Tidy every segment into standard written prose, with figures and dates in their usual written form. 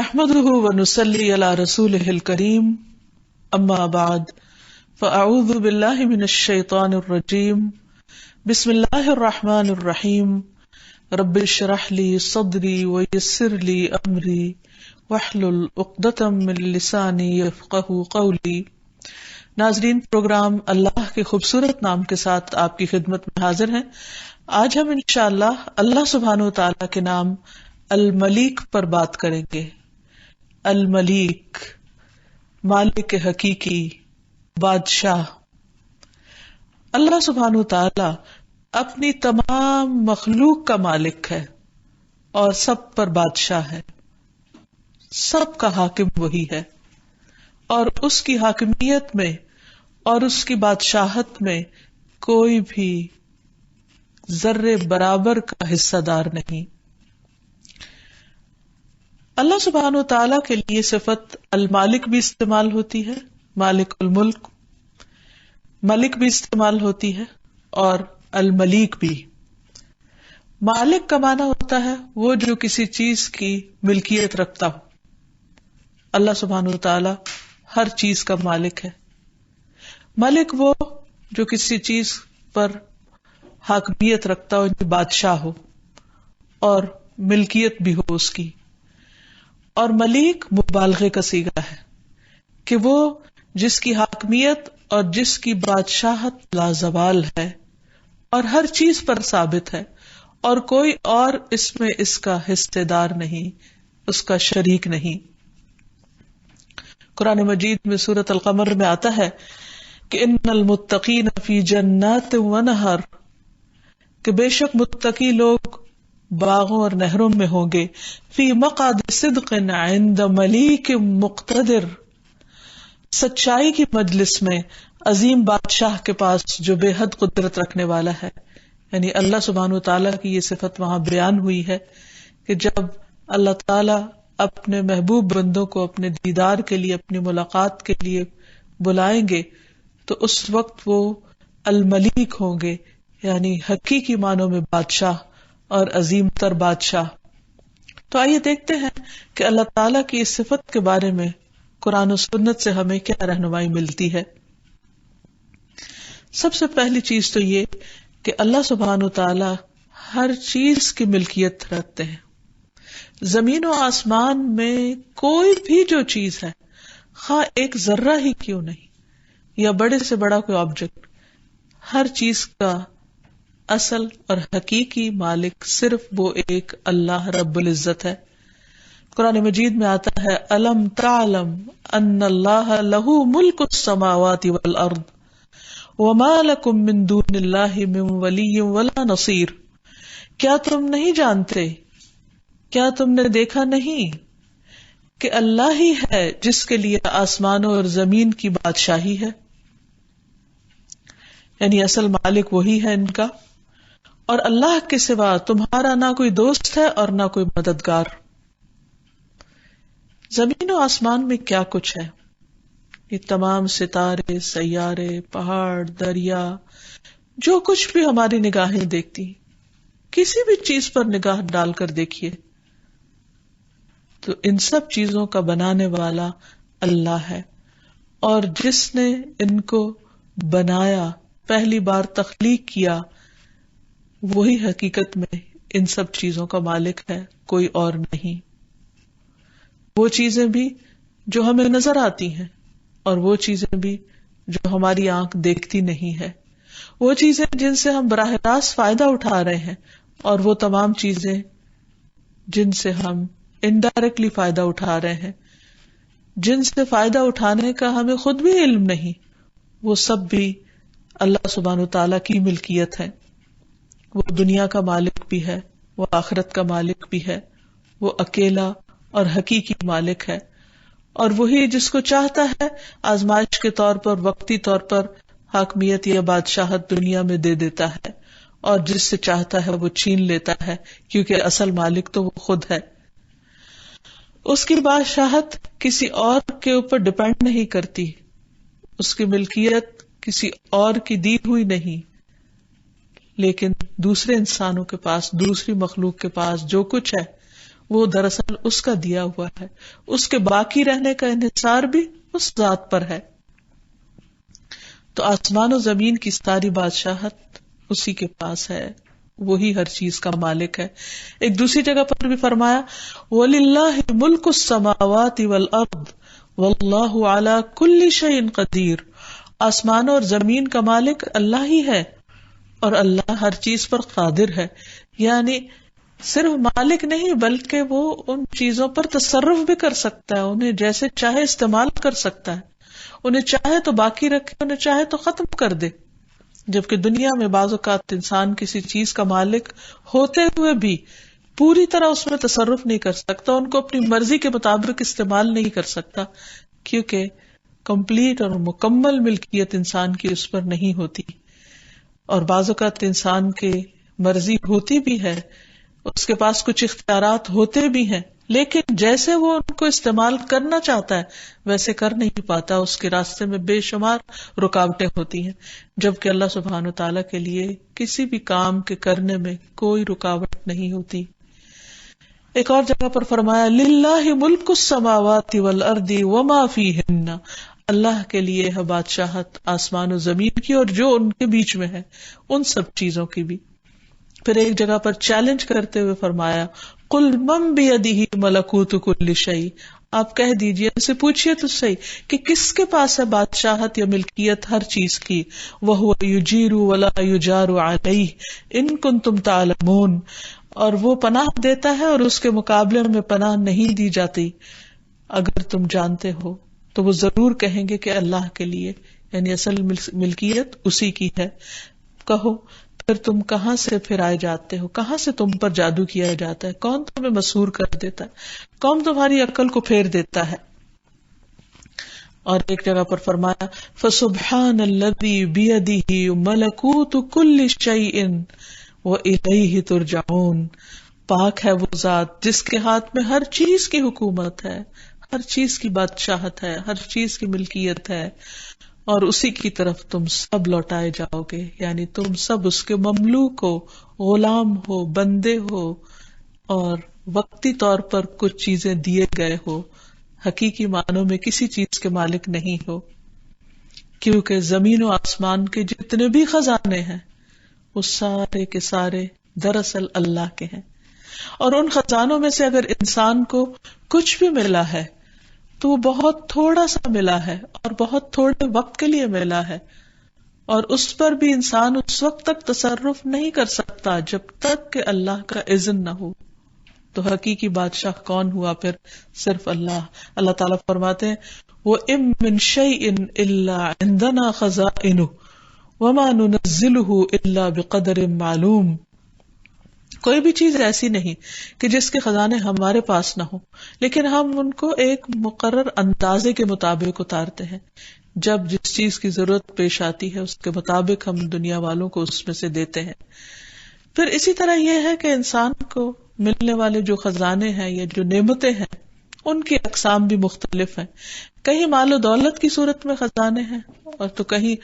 نحمده ونصلي على رسوله الكريم اما بعد فاعوذ بالله من الشيطان الرجيم بسم الله الرحمن الرحيم رب اشرح لي صدري ويسر لي امري واحلل عقدة من لساني يفقهوا قولي۔ ناظرین، پروگرام اللہ کے خوبصورت نام کے ساتھ آپ کی خدمت میں حاضر ہیں۔ آج ہم انشاءاللہ اللہ سبحانہ و تعالیٰ کے نام الملیک پر بات کریں گے۔ الملیک، مالک حقیقی، بادشاہ۔ اللہ سبحانہ و تعالیٰ اپنی تمام مخلوق کا مالک ہے اور سب پر بادشاہ ہے، سب کا حاکم وہی ہے، اور اس کی حاکمیت میں اور اس کی بادشاہت میں کوئی بھی ذرے برابر کا حصہ دار نہیں۔ اللہ سبحانہ و تعالیٰ کے لیے صفت المالک بھی استعمال ہوتی ہے، مالک الملک، ملک بھی استعمال ہوتی ہے، اور الملیک بھی۔ مالک کا معنی ہوتا ہے وہ جو کسی چیز کی ملکیت رکھتا ہو۔ اللہ سبحانہ و تعالیٰ ہر چیز کا مالک ہے۔ ملک وہ جو کسی چیز پر حاکمیت رکھتا ہو، یعنی بادشاہ ہو اور ملکیت بھی ہو اس کی۔ اور ملیک مبالغے کا صیغہ ہے کہ وہ جس کی حاکمیت اور جس کی بادشاہت لازوال ہے اور ہر چیز پر ثابت ہے، اور کوئی اور اس میں اس کا حصے دار نہیں، اس کا شریک نہیں۔ قرآن مجید میں سورۃ القمر میں آتا ہے کہ ان المتقین فی جنات ونہر، کہ بے شک متقی لوگ باغوں اور نہروں میں ہوں گے، فی مقعد صدق عند ملیک مقتدر، سچائی کی مجلس میں عظیم بادشاہ کے پاس جو بے حد قدرت رکھنے والا ہے۔ یعنی اللہ سبحانہ وتعالیٰ کی یہ صفت وہاں بیان ہوئی ہے کہ جب اللہ تعالیٰ اپنے محبوب بندوں کو اپنے دیدار کے لیے، اپنی ملاقات کے لیے بلائیں گے تو اس وقت وہ الملیک ہوں گے، یعنی حقیقی معنوں میں بادشاہ اور عظیم تر بادشاہ۔ تو آئیے دیکھتے ہیں کہ اللہ تعالیٰ کی اس صفت کے بارے میں قرآن و سنت سے ہمیں کیا رہنمائی ملتی ہے۔ سب سے پہلی چیز تو یہ کہ اللہ سبحانہ تعالیٰ ہر چیز کی ملکیت رکھتے ہیں۔ زمین و آسمان میں کوئی بھی جو چیز ہے، خواہ ایک ذرہ ہی کیوں نہیں، یا بڑے سے بڑا کوئی آبجیکٹ، ہر چیز کا اصل اور حقیقی مالک صرف وہ ایک اللہ رب العزت ہے۔ قرآن مجید میں آتا ہے الم تعلم ان اللہ لہ ملک السماوات والارض وما لکم من دون اللہ من ولی ولا نصیر، کیا تم نہیں جانتے، کیا تم نے دیکھا نہیں کہ اللہ ہی ہے جس کے لیے آسمانوں اور زمین کی بادشاہی ہے، یعنی اصل مالک وہی ہے ان کا، اور اللہ کے سوا تمہارا نہ کوئی دوست ہے اور نہ کوئی مددگار۔ زمین و آسمان میں کیا کچھ ہے، یہ تمام ستارے، سیارے، پہاڑ، دریا، جو کچھ بھی ہماری نگاہیں دیکھتی، کسی بھی چیز پر نگاہ ڈال کر دیکھیے تو ان سب چیزوں کا بنانے والا اللہ ہے، اور جس نے ان کو بنایا، پہلی بار تخلیق کیا، وہی حقیقت میں ان سب چیزوں کا مالک ہے، کوئی اور نہیں۔ وہ چیزیں بھی جو ہمیں نظر آتی ہیں اور وہ چیزیں بھی جو ہماری آنکھ دیکھتی نہیں ہے، وہ چیزیں جن سے ہم براہ راست فائدہ اٹھا رہے ہیں، اور وہ تمام چیزیں جن سے ہم انڈائریکٹلی فائدہ اٹھا رہے ہیں، جن سے فائدہ اٹھانے کا ہمیں خود بھی علم نہیں، وہ سب بھی اللہ سبحانہ تعالیٰ کی ملکیت ہے۔ وہ دنیا کا مالک بھی ہے، وہ آخرت کا مالک بھی ہے، وہ اکیلا اور حقیقی مالک ہے، اور وہی جس کو چاہتا ہے آزمائش کے طور پر، وقتی طور پر حاکمیت یا بادشاہت دنیا میں دے دیتا ہے، اور جس سے چاہتا ہے وہ چھین لیتا ہے، کیونکہ اصل مالک تو وہ خود ہے۔ اس کی بادشاہت کسی اور کے اوپر ڈیپینڈ نہیں کرتی، اس کی ملکیت کسی اور کی دی ہوئی نہیں، لیکن دوسرے انسانوں کے پاس، دوسری مخلوق کے پاس جو کچھ ہے وہ دراصل اس کا دیا ہوا ہے، اس کے باقی رہنے کا انحصار بھی اس ذات پر ہے. تو آسمان و زمین کی ساری بادشاہت اسی کے پاس ہے، وہی ہر چیز کا مالک ہے. ایک دوسری جگہ پر بھی فرمایا وَلِلَّهِ مُلْكُ السَّمَاوَاتِ وَالْأَرْضِ وَاللَّهُ عَلَى كُلِّ شَيْءٍ قَدِيرٌ. آسمان اور زمین کا مالک اللہ ہی ہے اور اللہ ہر چیز پر قادر ہے. یعنی صرف مالک نہیں بلکہ وہ ان چیزوں پر تصرف بھی کر سکتا ہے، انہیں جیسے چاہے استعمال کر سکتا ہے، انہیں چاہے تو باقی رکھے، انہیں چاہے تو ختم کر دے. جبکہ دنیا میں بعض اوقات انسان کسی چیز کا مالک ہوتے ہوئے بھی پوری طرح اس میں تصرف نہیں کر سکتا، ان کو اپنی مرضی کے مطابق استعمال نہیں کر سکتا، کیونکہ کمپلیٹ اور مکمل ملکیت انسان کی اس پر نہیں ہوتی. اور بعض اوقات انسان کی مرضی ہوتی بھی ہے، اس کے پاس کچھ اختیارات ہوتے بھی ہیں، لیکن جیسے وہ ان کو استعمال کرنا چاہتا ہے ویسے کر نہیں پاتا، اس کے راستے میں بے شمار رکاوٹیں ہوتی ہیں، جبکہ اللہ سبحانہ و تعالیٰ کے لیے کسی بھی کام کے کرنے میں کوئی رکاوٹ نہیں ہوتی. ایک اور جگہ پر فرمایا للہ ملک السماوات والارض وما فیہن. اللہ کے لیے ہے بادشاہت آسمان و زمین کی اور جو ان کے بیچ میں ہے، ان سب چیزوں کی بھی. پھر ایک جگہ پر چیلنج کرتے ہوئے فرمایا قل من بیدہ ملکوت کل شیء. آپ کہہ دیجئے، ان سے پوچھئے تو صحیح کہ کس کے پاس ہے بادشاہت یا ملکیت ہر چیز کی. وہو یجیر ولا یجار علیہ ان کنتم تعلمون. اور وہ پناہ دیتا ہے اور اس کے مقابلے میں پناہ نہیں دی جاتی، اگر تم جانتے ہو. تو وہ ضرور کہیں گے کہ اللہ کے لیے، یعنی اصل ملکیت اسی کی ہے. کہو پھر تم کہاں سے پھر آئے جاتے ہو، کہاں سے تم پر جادو کیا جاتا ہے، کون تمہیں مسحور کر دیتا ہے، کون تمہاری عقل کو پھیر دیتا ہے. اور ایک جگہ پر فرمایا فسبحان الذی بیدہ ملکوت کل شیء وإلیہ ترجعون. پاک ہے وہ ذات جس کے ہاتھ میں ہر چیز کی حکومت ہے، ہر چیز کی بادشاہت ہے، ہر چیز کی ملکیت ہے، اور اسی کی طرف تم سب لوٹائے جاؤ گے. یعنی تم سب اس کے مملوک ہو، غلام ہو، بندے ہو، اور وقتی طور پر کچھ چیزیں دیے گئے ہو، حقیقی معنوں میں کسی چیز کے مالک نہیں ہو. کیونکہ زمین و آسمان کے جتنے بھی خزانے ہیں وہ سارے کے سارے دراصل اللہ کے ہیں. اور ان خزانوں میں سے اگر انسان کو کچھ بھی ملا ہے تو وہ بہت تھوڑا سا ملا ہے اور بہت تھوڑے وقت کے لیے ملا ہے، اور اس پر بھی انسان اس وقت تک تصرف نہیں کر سکتا جب تک کہ اللہ کا اذن نہ ہو. تو حقیقی بادشاہ کون ہوا؟ پھر صرف اللہ. اللہ تعالیٰ فرماتے ہیں وَإِن مِّن شَيْءٍ إِلَّا عِندَنَا خَزَائِنُهُ وَمَا نُنَزِّلُهُ إِلَّا بِقَدْرٍ مَّعْلُومٍ. کوئی بھی چیز ایسی نہیں کہ جس کے خزانے ہمارے پاس نہ ہو، لیکن ہم ان کو ایک مقرر اندازے کے مطابق اتارتے ہیں. جب جس چیز کی ضرورت پیش آتی ہے اس کے مطابق ہم دنیا والوں کو اس میں سے دیتے ہیں. پھر اسی طرح یہ ہے کہ انسان کو ملنے والے جو خزانے ہیں یا جو نعمتیں ہیں ان کی اقسام بھی مختلف ہیں. کہیں مال و دولت کی صورت میں خزانے ہیں، اور تو کہیں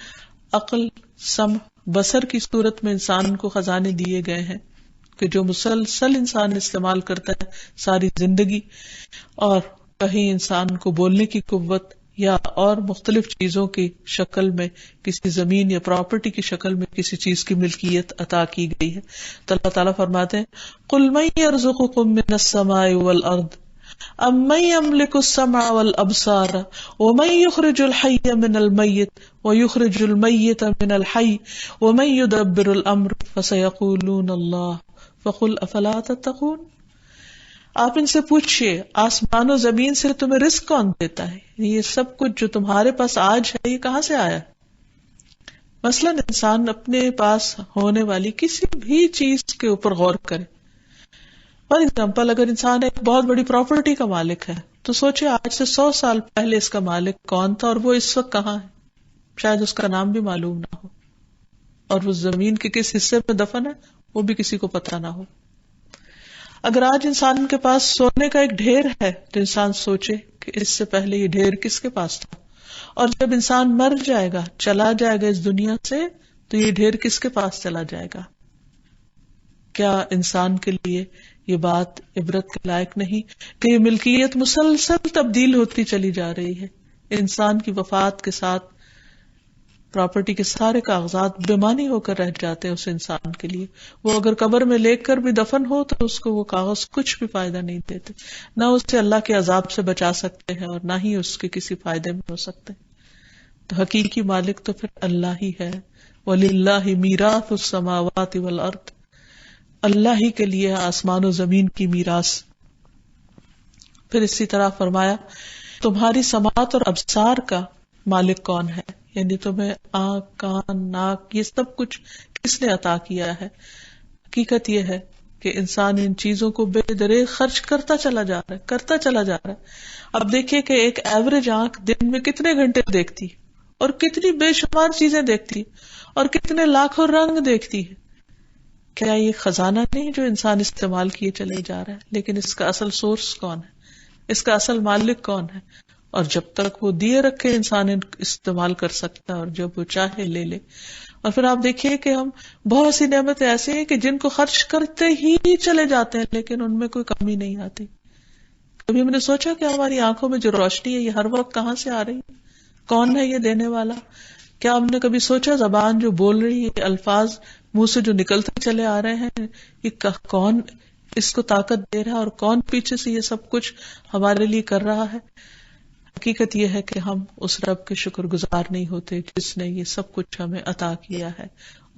عقل، سمع، بصر کی صورت میں انسان کو خزانے دیے گئے ہیں کہ جو مسلسل انسان استعمال کرتا ہے ساری زندگی. اور کہیں انسان کو بولنے کی قوت یا اور مختلف چیزوں کی شکل میں، کسی زمین یا پراپرٹی کی شکل میں کسی چیز کی ملکیت عطا کی گئی ہے. تو اللہ تعالیٰ فرماتے ہیں قُلْ مَن يَرْزُقُكُم مِّنَ السَّمَاءِ وَالْأَرْضِ أَمَّن يَمْلِكُ السَّمْعَ وَالْأَبْصَارَ وَمَن يُخْرِجُ الْحَيَّ مِنَ الْمَيِّتِ وَيُخْرِجُ الْمَيِّتَ مِنَ الْحَيِّ وَمَن يُدَبِّرُ الْأَمْرَ فَسَيَقُولُونَ اللَّهُ فَقُلْ أَفَلَا تَتَّقُونَ. آپ ان سے پوچھئے آسمان و زمین سے تمہیں رزق کون دیتا ہے؟ یہ سب کچھ جو تمہارے پاس آج ہے یہ کہاں سے آیا؟ مثلاً انسان اپنے پاس ہونے والی کسی بھی چیز کے اوپر غور کرے. فار ایگزامپل اگر انسان ایک بہت بڑی پراپرٹی کا مالک ہے تو سوچے آج سے 100 سال پہلے اس کا مالک کون تھا اور وہ اس وقت کہاں ہے. شاید اس کا نام بھی معلوم نہ ہو، اور وہ زمین کے کس حصے میں دفن ہے وہ بھی کسی کو پتہ نہ ہو. اگر آج انسان کے پاس سونے کا ایک ڈھیر ہے تو انسان سوچے کہ اس سے پہلے یہ ڈھیر کس کے پاس تھا، اور جب انسان مر جائے گا، چلا جائے گا اس دنیا سے، تو یہ ڈھیر کس کے پاس چلا جائے گا؟ کیا انسان کے لیے یہ بات عبرت کے لائق نہیں کہ یہ ملکیت مسلسل تبدیل ہوتی چلی جا رہی ہے. انسان کی وفات کے ساتھ پراپرٹی کے سارے کاغذات بے معنی ہو کر رہ جاتے ہیں اس انسان کے لیے. وہ اگر قبر میں لے کر بھی دفن ہو تو اس کو وہ کاغذ کچھ بھی فائدہ نہیں دیتے، نہ اسے اللہ کے عذاب سے بچا سکتے ہیں اور نہ ہی اس کے کسی فائدے میں ہو سکتے. تو حقیقی مالک تو پھر اللہ ہی ہے. وَلِلَّهِ مِيرَاثُ السَّمَاوَاتِ وَالْأَرْضِ، اللہ ہی کے لیے آسمان و زمین کی میراث. پھر اسی طرح فرمایا تمہاری سماعت اور ابصار کا مالک کون ہے، یعنی تمہیں آنکھ، کان، ناک، یہ سب کچھ کس نے عطا کیا ہے. حقیقت یہ ہے کہ انسان ان چیزوں کو بے دریغ خرچ کرتا چلا جا رہا ہے. اب دیکھیے کہ ایک ایوریج آنکھ دن میں کتنے گھنٹے دیکھتی اور کتنی بے شمار چیزیں دیکھتی اور کتنے لاکھوں رنگ دیکھتی ہے. کیا یہ خزانہ نہیں جو انسان استعمال کیے چلے جا رہا ہے؟ لیکن اس کا اصل سورس کون ہے، اس کا اصل مالک کون ہے؟ اور جب تک وہ دیے رکھے انسان استعمال کر سکتا ہے اور جب وہ چاہے لے لے. اور پھر آپ دیکھیے کہ ہم بہت سی نعمتیں ایسی ہیں کہ جن کو خرچ کرتے ہی چلے جاتے ہیں لیکن ان میں کوئی کمی نہیں آتی. کبھی ہم نے سوچا کہ ہماری آنکھوں میں جو روشنی ہے یہ ہر وقت کہاں سے آ رہی ہے؟ کون ہے یہ دینے والا؟ کیا ہم نے کبھی سوچا زبان جو بول رہی ہے، الفاظ منہ سے جو نکلتے چلے آ رہے ہیں، یہ کون اس کو طاقت دے رہا ہے اور کون پیچھے سے یہ سب کچھ ہمارے لیے کر رہا ہے؟ حقیقت یہ ہے کہ ہم اس رب کے شکر گزار نہیں ہوتے جس نے یہ سب کچھ ہمیں عطا کیا ہے،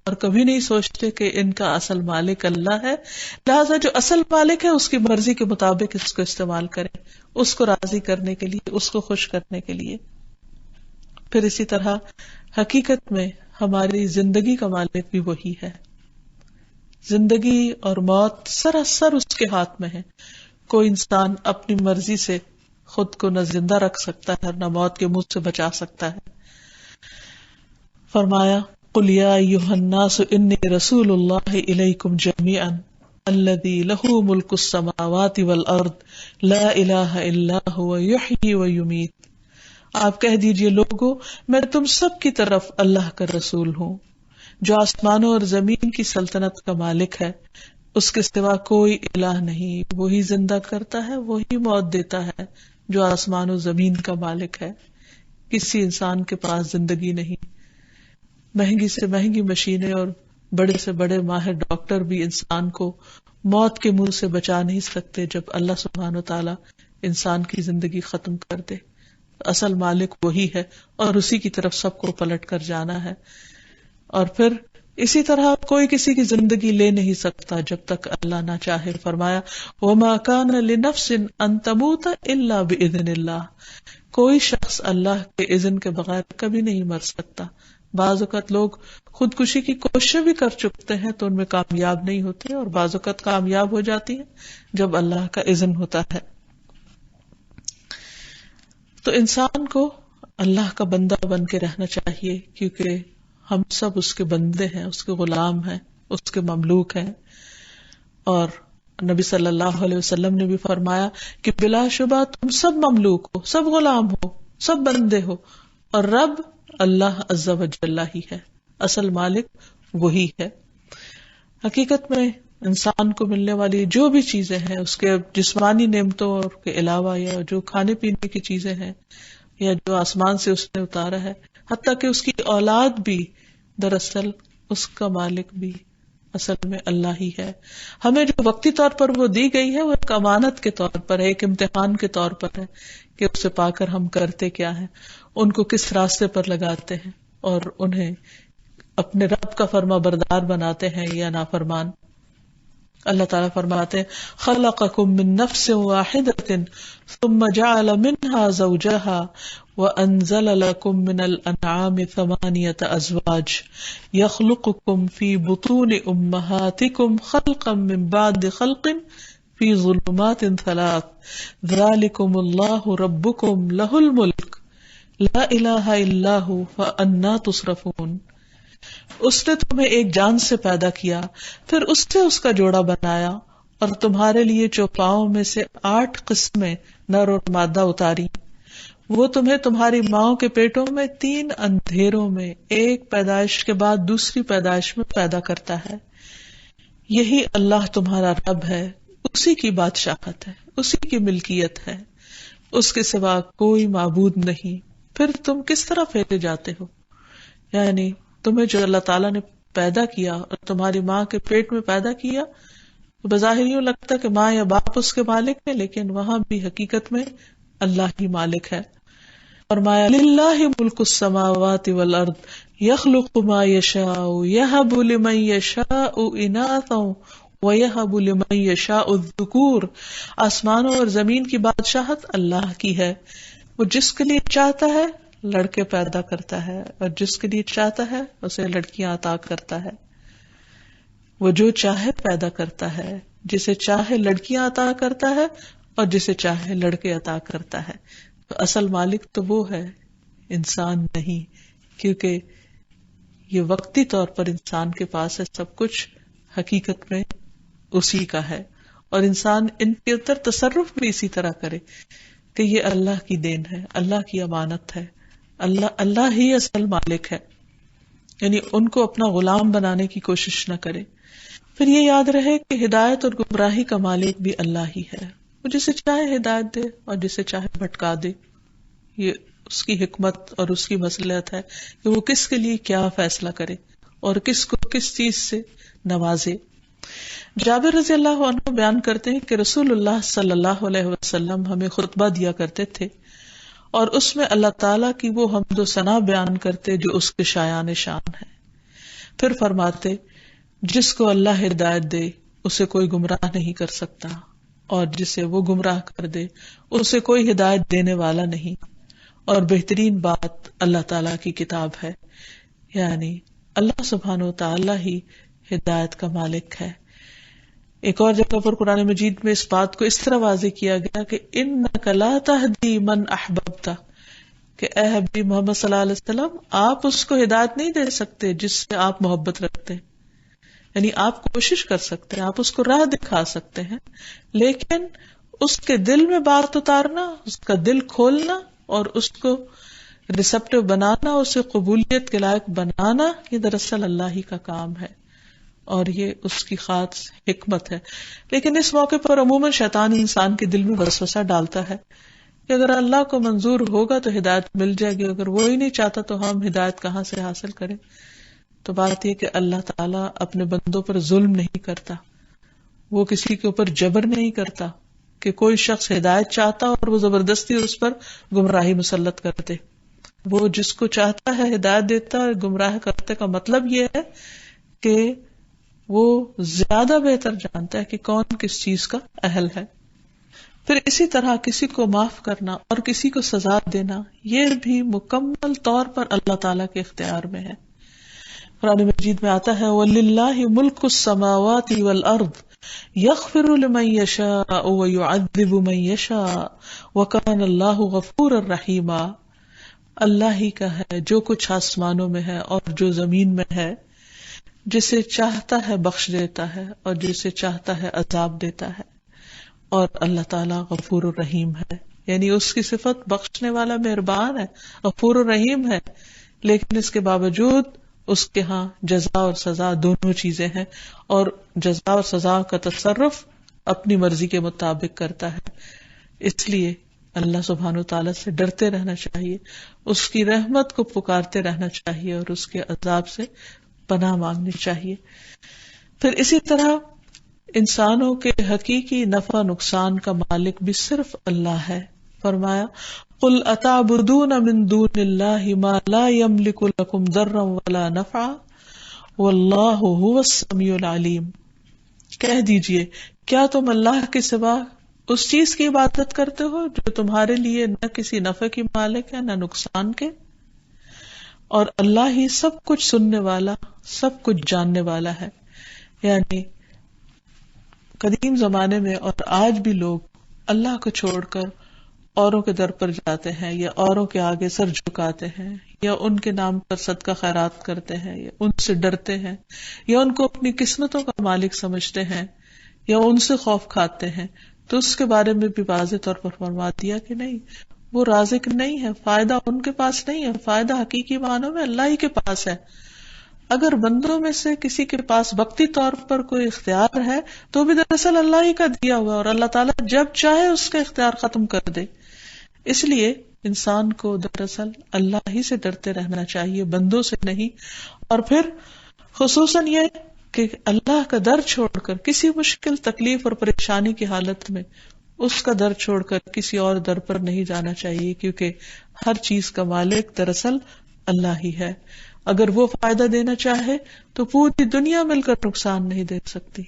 اور کبھی نہیں سوچتے کہ ان کا اصل مالک اللہ ہے. لہذا جو اصل مالک ہے اس کی مرضی کے مطابق اس کو استعمال کریں، اس کو راضی کرنے کے لیے، اس کو خوش کرنے کے لیے. پھر اسی طرح حقیقت میں ہماری زندگی کا مالک بھی وہی ہے. زندگی اور موت سراسر اس کے ہاتھ میں ہے. کوئی انسان اپنی مرضی سے خود کو نہ زندہ رکھ سکتا ہے نہ موت کے منہ سے بچا سکتا ہے. فرمایا قل یا ایھا الناس انی رسول اللہ الیکم جمیعا الذی لہ ملک السماوات والارض لا الہ الا هو یحیی ویمیت. آپ کہہ دیجئے لوگو میں تم سب کی طرف اللہ کا رسول ہوں جو آسمانوں اور زمین کی سلطنت کا مالک ہے، اس کے سوا کوئی الہ نہیں. وہی زندہ کرتا ہے، وہی موت دیتا ہے جو آسمان و زمین کا مالک ہے. کسی انسان کے پاس زندگی نہیں. مہنگی سے مہنگی مشینیں اور بڑے سے بڑے ماہر ڈاکٹر بھی انسان کو موت کے منہ سے بچا نہیں سکتے جب اللہ سبحانہ و تعالی انسان کی زندگی ختم کر دے. اصل مالک وہی ہے اور اسی کی طرف سب کو پلٹ کر جانا ہے. اور پھر اسی طرح کوئی کسی کی زندگی لے نہیں سکتا جب تک اللہ نہ چاہے. فرمایا وَمَا كَانَ لِنَفْسٍ أَن تَمُوتَ إِلَّا بِإِذْنِ اللَّهِ، کوئی شخص اللہ کے اذن کے بغیر کبھی نہیں مر سکتا. بعض اوقات لوگ خودکشی کی کوششیں بھی کر چکتے ہیں تو ان میں کامیاب نہیں ہوتے، اور بعض اوقات کامیاب ہو جاتی ہیں جب اللہ کا اذن ہوتا ہے. تو انسان کو اللہ کا بندہ بن کے رہنا چاہیے، کیونکہ ہم سب اس کے بندے ہیں، اس کے غلام ہیں، اس کے مملوک ہیں. اور نبی صلی اللہ علیہ وسلم نے بھی فرمایا کہ بلا شبہ تم سب مملوک ہو، سب غلام ہو، سب بندے ہو، اور رب اللہ عز و جل ہی ہے. اصل مالک وہی ہے. حقیقت میں انسان کو ملنے والی جو بھی چیزیں ہیں، اس کے جسمانی نعمتوں کے علاوہ یا جو کھانے پینے کی چیزیں ہیں یا جو آسمان سے اس نے اتارا ہے، حتیٰ کہ اس کی اولاد بھی دراصل اس کا مالک بھی اصل میں اللہ ہی ہے. ہمیں جو وقتی طور پر وہ دی گئی ہے وہ ایک امانت کے طور پر ہے، ایک امتحان کے طور پر ہے کہ اسے پا کر ہم کرتے کیا ہیں، ان کو کس راستے پر لگاتے ہیں اور انہیں اپنے رب کا فرما بردار بناتے ہیں یا نافرمان. اللہ تعالیٰ فرماتے ہیں خلقکم من نفس واحدۃ ثم جعل منها زوجها وانزل لكم من الانعام ثمانية ازواج يخلقكم في بطون امهاتكم خلقا من بعد خلق في ظلمات ثلاث ذلكم الله ربكم له الملك لا الہ الا هو فأنا تصرفون. اس نے تمہیں ایک جان سے پیدا کیا، پھر اس سے اس کا جوڑا بنایا اور تمہارے لیے چوپاؤں میں سے 8 قسمیں نر اور مادہ اتاری. وہ تمہیں تمہاری ماؤں کے پیٹوں میں 3 اندھیروں میں ایک پیدائش کے بعد دوسری پیدائش میں پیدا کرتا ہے. یہی اللہ تمہارا رب ہے اسی کی بادشاہت ہے، اسی کی ملکیت ہے، اس کے سوا کوئی معبود نہیں، پھر تم کس طرح پھیرے جاتے ہو؟ یعنی تمہیں جو اللہ تعالیٰ نے پیدا کیا اور تمہاری ماں کے پیٹ میں پیدا کیا، تو بظاہر یوں لگتا کہ ماں یا باپ اس کے مالک ہے، لیکن وہاں بھی حقیقت میں اللہ ہی مالک ہے. فرمایا للہ ملک السماوات والارض یخلق ما یشاء یہب لمن یشاء اناثا ویہب لمن یشاء الذکور. آسمانوں اور زمین کی بادشاہت اللہ کی ہے، وہ جس کے لیے چاہتا ہے لڑکے پیدا کرتا ہے اور جس کے لیے چاہتا ہے اسے لڑکیاں عطا کرتا ہے. وہ جو چاہے پیدا کرتا ہے، جسے چاہے لڑکیاں عطا کرتا ہے اور جسے چاہے لڑکے عطا کرتا ہے. تو اصل مالک تو وہ ہے، انسان نہیں، کیونکہ یہ وقتی طور پر انسان کے پاس ہے سب کچھ، حقیقت میں اسی کا ہے. اور انسان ان کے اوپر تصرف بھی اسی طرح کرے کہ یہ اللہ کی دین ہے، اللہ کی امانت ہے، اللہ ہی اصل مالک ہے، یعنی ان کو اپنا غلام بنانے کی کوشش نہ کرے. پھر یہ یاد رہے کہ ہدایت اور گمراہی کا مالک بھی اللہ ہی ہے، وہ جسے چاہے ہدایت دے اور جسے چاہے بھٹکا دے. یہ اس کی حکمت اور اس کی مصلحت ہے کہ وہ کس کے لیے کیا فیصلہ کرے اور کس کو کس چیز سے نوازے. جابر رضی اللہ عنہ بیان کرتے ہیں کہ رسول اللہ صلی اللہ علیہ وسلم ہمیں خطبہ دیا کرتے تھے اور اس میں اللہ تعالیٰ کی وہ حمد و ثنا بیان کرتے جو اس کے شایان شان ہے. پھر فرماتے جس کو اللہ ہدایت دے اسے کوئی گمراہ نہیں کر سکتا، اور جسے وہ گمراہ کر دے اسے کوئی ہدایت دینے والا نہیں، اور بہترین بات اللہ تعالیٰ کی کتاب ہے. یعنی اللہ سبحانہ و تعالیٰ ہی ہدایت کا مالک ہے. ایک اور جگہ پر قرآن مجید میں اس بات کو اس طرح واضح کیا گیا کہ انک لا تہدی من احببت، کہ اے حبیب محمد صلی اللہ علیہ وسلم آپ اس کو ہدایت نہیں دے سکتے جس سے آپ محبت رکھتے ہیں. یعنی آپ کوشش کر سکتے ہیں، آپ اس کو راہ دکھا سکتے ہیں، لیکن اس کے دل میں بات اتارنا، اس کا دل کھولنا اور اس کو ریسپٹیو بنانا، اسے قبولیت کے لائق بنانا، یہ دراصل اللہ ہی کا کام ہے اور یہ اس کی خاص حکمت ہے. لیکن اس موقع پر عموماً شیطان انسان کے دل میں وسوسہ ڈالتا ہے کہ اگر اللہ کو منظور ہوگا تو ہدایت مل جائے گی، اگر وہ ہی نہیں چاہتا تو ہم ہدایت کہاں سے حاصل کریں. تو بات یہ کہ اللہ تعالیٰ اپنے بندوں پر ظلم نہیں کرتا، وہ کسی کے اوپر جبر نہیں کرتا کہ کوئی شخص ہدایت چاہتا اور وہ زبردستی اس پر گمراہی مسلط کرتے. وہ جس کو چاہتا ہے ہدایت دیتا اور گمراہ کرتے کا مطلب یہ ہے کہ وہ زیادہ بہتر جانتا ہے کہ کون کس چیز کا اہل ہے. پھر اسی طرح کسی کو معاف کرنا اور کسی کو سزا دینا یہ بھی مکمل طور پر اللہ تعالیٰ کے اختیار میں ہے. قرآن مجید میں آتا ہے وَلِلَّهِ مُلْكُ السَّمَاوَاتِ وَالْأَرْضِ يَغْفِرُ لِمَن يَشَاءُ وَيُعَذِّبُ مَن يَشَاءُ وَكَانَ اللَّهُ غَفُورًا رَحِيمًا. اللہ ہی کا ہے جو کچھ آسمانوں میں ہے اور جو زمین میں ہے، جسے چاہتا ہے بخش دیتا ہے اور جسے چاہتا ہے عذاب دیتا ہے، اور اللہ تعالیٰ غفور الرحیم ہے. یعنی اس کی صفت بخشنے والا مہربان ہے، غفور الرحیم ہے، لیکن اس کے باوجود اس کے ہاں جزا اور سزا دونوں چیزیں ہیں، اور جزا اور سزا کا تصرف اپنی مرضی کے مطابق کرتا ہے. اس لیے اللہ سبحانہ وتعالیٰ سے ڈرتے رہنا چاہیے، اس کی رحمت کو پکارتے رہنا چاہیے اور اس کے عذاب سے پناہ مانگنی چاہیے. پھر اسی طرح انسانوں کے حقیقی نفع نقصان کا مالک بھی صرف اللہ ہے. فرمایا قل اتعبدون من دون اللہ ما لا یملک لکم ضرا ولا نفعا واللہ هو السمیع العلیم. کہہ دیجئے کیا تم اللہ کے سوا اس چیز کی عبادت کرتے ہو جو تمہارے لیے نہ کسی نفع کی مالک ہے نہ نقصان کے، اور اللہ ہی سب کچھ سننے والا سب کچھ جاننے والا ہے. یعنی قدیم زمانے میں اور آج بھی لوگ اللہ کو چھوڑ کر اوروں کے در پر جاتے ہیں یا اوروں کے آگے سر جھکاتے ہیں یا ان کے نام پر صدقہ خیرات کرتے ہیں یا ان سے ڈرتے ہیں یا ان کو اپنی قسمتوں کا مالک سمجھتے ہیں یا ان سے خوف کھاتے ہیں. تو اس کے بارے میں بھی واضح طور پر فرما دیا کہ نہیں، وہ رازق نہیں ہے، فائدہ ان کے پاس نہیں ہے، فائدہ حقیقی معنوں میں اللہ ہی کے پاس ہے. اگر بندوں میں سے کسی کے پاس وقتی طور پر کوئی اختیار ہے تو بھی دراصل اللہ ہی کا دیا ہوا، اور اللہ تعالیٰ جب چاہے اس کا اختیار ختم کر دے. اس لیے انسان کو دراصل اللہ ہی سے ڈرتے رہنا چاہیے، بندوں سے نہیں. اور پھر خصوصاً یہ کہ اللہ کا در چھوڑ کر کسی مشکل تکلیف اور پریشانی کی حالت میں اس کا در چھوڑ کر کسی اور در پر نہیں جانا چاہیے، کیونکہ ہر چیز کا مالک دراصل اللہ ہی ہے. اگر وہ فائدہ دینا چاہے تو پوری دنیا مل کر نقصان نہیں دے سکتی،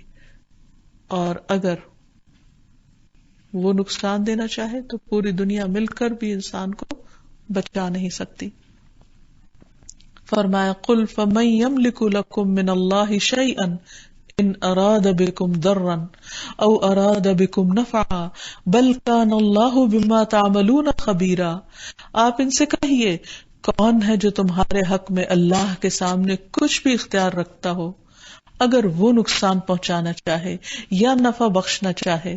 اور اگر وہ نقصان دینا چاہے تو پوری دنیا مل کر بھی انسان کو بچا نہیں سکتی. فرمایا قل فمن یملک لکم من اللہ شیئا ان اراد بکم ضرا او اراد بکم نفعا بل کان اللہ بما تعملون خبیرا. آپ ان سے کہیے کون ہے جو تمہارے حق میں اللہ کے سامنے کچھ بھی اختیار رکھتا ہو، اگر وہ نقصان پہنچانا چاہے یا نفع بخشنا چاہے،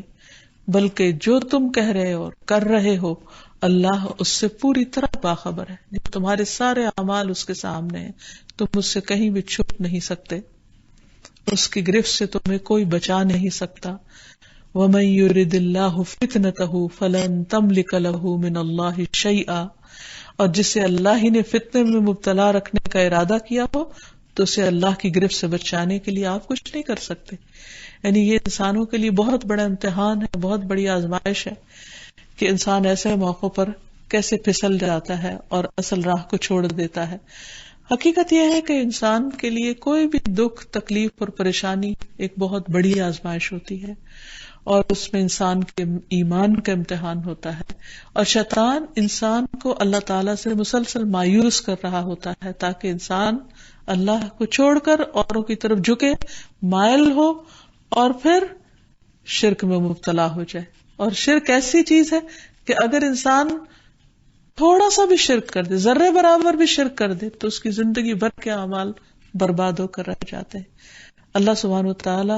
بلکہ جو تم کہہ رہے اور کر رہے ہو اللہ اس سے پوری طرح باخبر ہے. تمہارے سارے اعمال اس کے سامنے ہیں، تم اس سے کہیں بھی چھپ نہیں سکتے، اس کی گرفت سے تمہیں کوئی بچا نہیں سکتا. وَمَن يُرِدِ اللَّهُ فِتْنَتَهُ فَلَن تَمْلِكَ لَهُ مِنَ اللَّهِ شَيْئًا. اور جسے اللہ ہی نے فتنے میں مبتلا رکھنے کا ارادہ کیا ہو تو اسے اللہ کی گرفت سے بچانے کے لیے آپ کچھ نہیں کر سکتے. یعنی یہ انسانوں کے لیے بہت بڑا امتحان ہے، بہت بڑی آزمائش ہے کہ انسان ایسے موقع پر کیسے پھسل جاتا ہے اور اصل راہ کو چھوڑ دیتا ہے. حقیقت یہ ہے کہ انسان کے لیے کوئی بھی دکھ، تکلیف اور پریشانی ایک بہت بڑی آزمائش ہوتی ہے، اور اس میں انسان کے ایمان کا امتحان ہوتا ہے، اور شیطان انسان کو اللہ تعالیٰ سے مسلسل مایوس کر رہا ہوتا ہے تاکہ انسان اللہ کو چھوڑ کر اوروں کی طرف جھکے، مائل ہو، اور پھر شرک میں مبتلا ہو جائے. اور شرک ایسی چیز ہے کہ اگر انسان تھوڑا سا بھی شرک کر دے، ذرے برابر بھی شرک کر دے، تو اس کی زندگی بھر کے اعمال برباد ہو کر رہ جاتے ہیں. اللہ سبحانہ و تعالی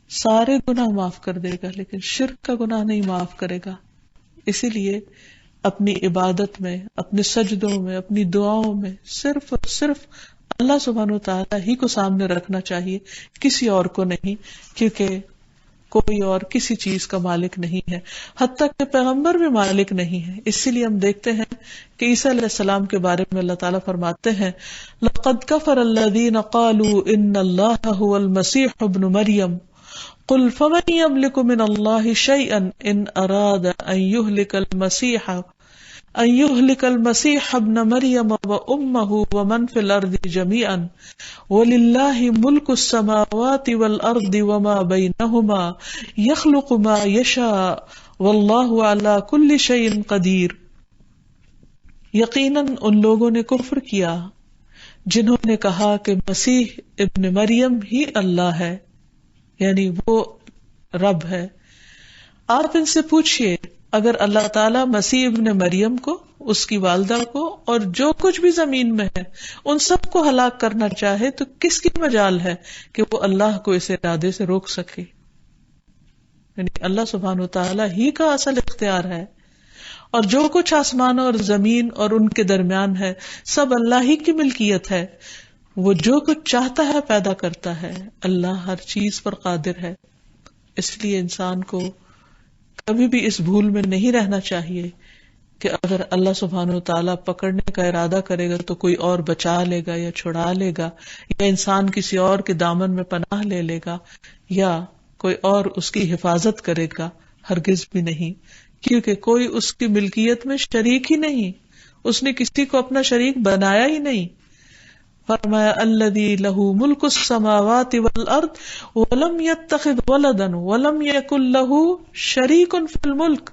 سارے گناہ معاف کر دے گا لیکن شرک کا گناہ نہیں معاف کرے گا. اسی لیے اپنی عبادت میں، اپنے سجدوں میں، اپنی دعاؤں میں صرف اور صرف اللہ سبحانہ و تعالی ہی کو سامنے رکھنا چاہیے، کسی اور کو نہیں، کیونکہ کوئی اور کسی چیز کا مالک نہیں ہے، حتیٰ کہ پیغمبر بھی مالک نہیں ہے. اسی لیے ہم دیکھتے ہیں کہ عیسیٰ علیہ السلام کے بارے میں اللہ تعالیٰ فرماتے ہیں لَقَدْ كَفَرَ الَّذِينَ قَالُوا إِنَّ اللَّهَ هُوَ الْمَسِيحُ ابْنُ مَرْيَمَ قُلْ فَمَنْ يَمْلِكُ مِنَ اللَّهِ شَيْئًا إِنْ أَرَادَ أَنْ يُهْلِكَ الْمَسِيحَ ابْنَ مَرْيَمَ وَأُمَّهُ وَمَنْ فِي الْأَرْضِ جَمِيعًا وَلِلَّهِ مُلْكُ السَّمَاوَاتِ وَالْأَرْضِ وَمَا بَيْنَهُمَا يَخْلُقُ مَا يَشَاءُ وَاللَّهُ عَلَى كُلِّ شَيْءٍ قَدِيرٌ. یقیناً ان لوگوں نے کفر کیا جنہوں نے کہا کہ مسیح ابن مریم ہی اللہ ہے، یعنی وہ رب ہے. آپ ان سے پوچھئے اگر اللہ تعالیٰ مسیح ابن مریم کو، اس کی والدہ کو اور جو کچھ بھی زمین میں ہے ان سب کو ہلاک کرنا چاہے تو کس کی مجال ہے کہ وہ اللہ کو اس ارادے سے روک سکے. یعنی اللہ سبحانہ وتعالی ہی کا اصل اختیار ہے، اور جو کچھ آسمانوں اور زمین اور ان کے درمیان ہے سب اللہ ہی کی ملکیت ہے. وہ جو کچھ چاہتا ہے پیدا کرتا ہے، اللہ ہر چیز پر قادر ہے. اس لیے انسان کو کبھی بھی اس بھول میں نہیں رہنا چاہیے کہ اگر اللہ سبحانہ وتعالی پکڑنے کا ارادہ کرے گا تو کوئی اور بچا لے گا یا چھڑا لے گا، یا انسان کسی اور کے دامن میں پناہ لے لے گا، یا کوئی اور اس کی حفاظت کرے گا. ہرگز بھی نہیں، کیونکہ کوئی اس کی ملکیت میں شریک ہی نہیں، اس نے کسی کو اپنا شریک بنایا ہی نہیں. فرمایا الذی لہ ملک السماوات والارض ولم یتخذ ولدا ولم یکن لہ شریک فی الملک.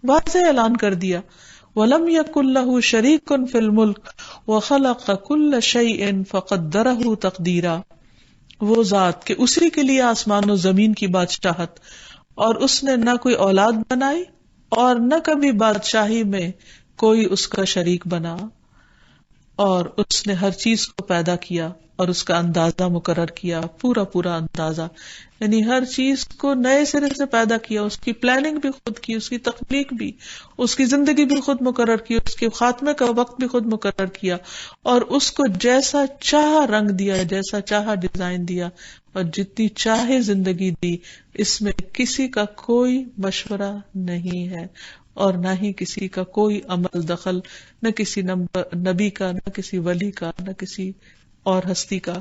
واضح اعلان کر دیا ولم یکن لہ شریک فی الملک وخلق کل شیء فقدرہ تقدیرا. وہ ذات کہ اسی کے لیے آسمان و زمین کی بادشاہت، اور اس نے نہ کوئی اولاد بنائی اور نہ کبھی بادشاہی میں کوئی اس کا شریک بنا، اور اس نے ہر چیز کو پیدا کیا اور اس کا اندازہ مقرر کیا، پورا پورا اندازہ، یعنی ہر چیز کو نئے سرے سے پیدا کیا، اس کی پلاننگ بھی خود کی، اس کی تخلیق بھی، اس کی زندگی بھی خود مقرر کی، اس کے خاتمے کا وقت بھی خود مقرر کیا، اور اس کو جیسا چاہا رنگ دیا، جیسا چاہا ڈیزائن دیا، اور جتنی چاہے زندگی دی. اس میں کسی کا کوئی مشورہ نہیں ہے، اور نہ ہی کسی کا کوئی عمل دخل، نہ کسی نبی کا، نہ کسی ولی کا، نہ کسی اور ہستی کا.